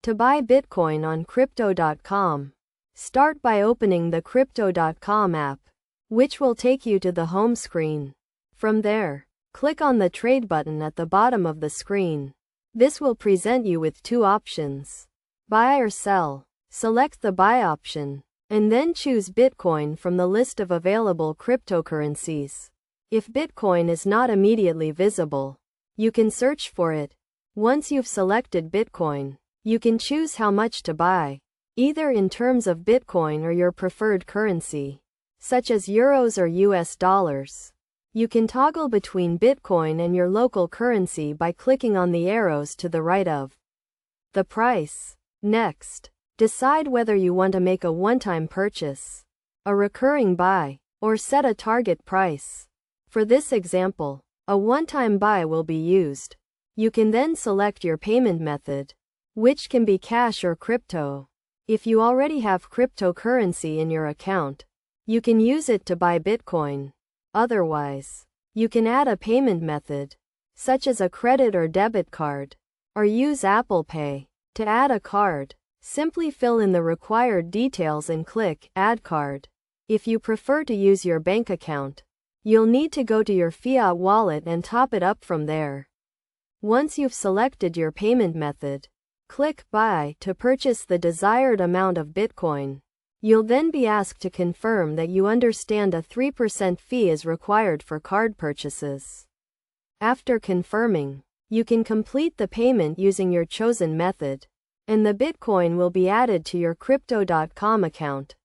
To buy Bitcoin on Crypto.com, start by opening the Crypto.com app, which will take you to the home screen. From there, click on the Trade button at the bottom of the screen. This will present you with two options: buy or sell. Select the buy option, and then choose Bitcoin from the list of available cryptocurrencies. If Bitcoin is not immediately visible, you can search for it. Once you've selected Bitcoin, you can choose how much to buy, either in terms of Bitcoin or your preferred currency, such as euros or US dollars. You can toggle between Bitcoin and your local currency by clicking on the arrows to the right of the price. Next, decide whether you want to make a one-time purchase, a recurring buy, or set a target price. For this example, a one-time buy will be used. You can then select your payment method, which can be cash or crypto. If you already have cryptocurrency in your account, you can use it to buy Bitcoin. Otherwise, you can add a payment method, such as a credit or debit card, or use Apple Pay. To add a card, simply fill in the required details and click Add Card. If you prefer to use your bank account, you'll need to go to your fiat wallet and top it up from there. Once you've selected your payment method, click Buy to purchase the desired amount of Bitcoin. You'll then be asked to confirm that you understand a 3% fee is required for card purchases. After confirming, you can complete the payment using your chosen method, and the Bitcoin will be added to your Crypto.com account.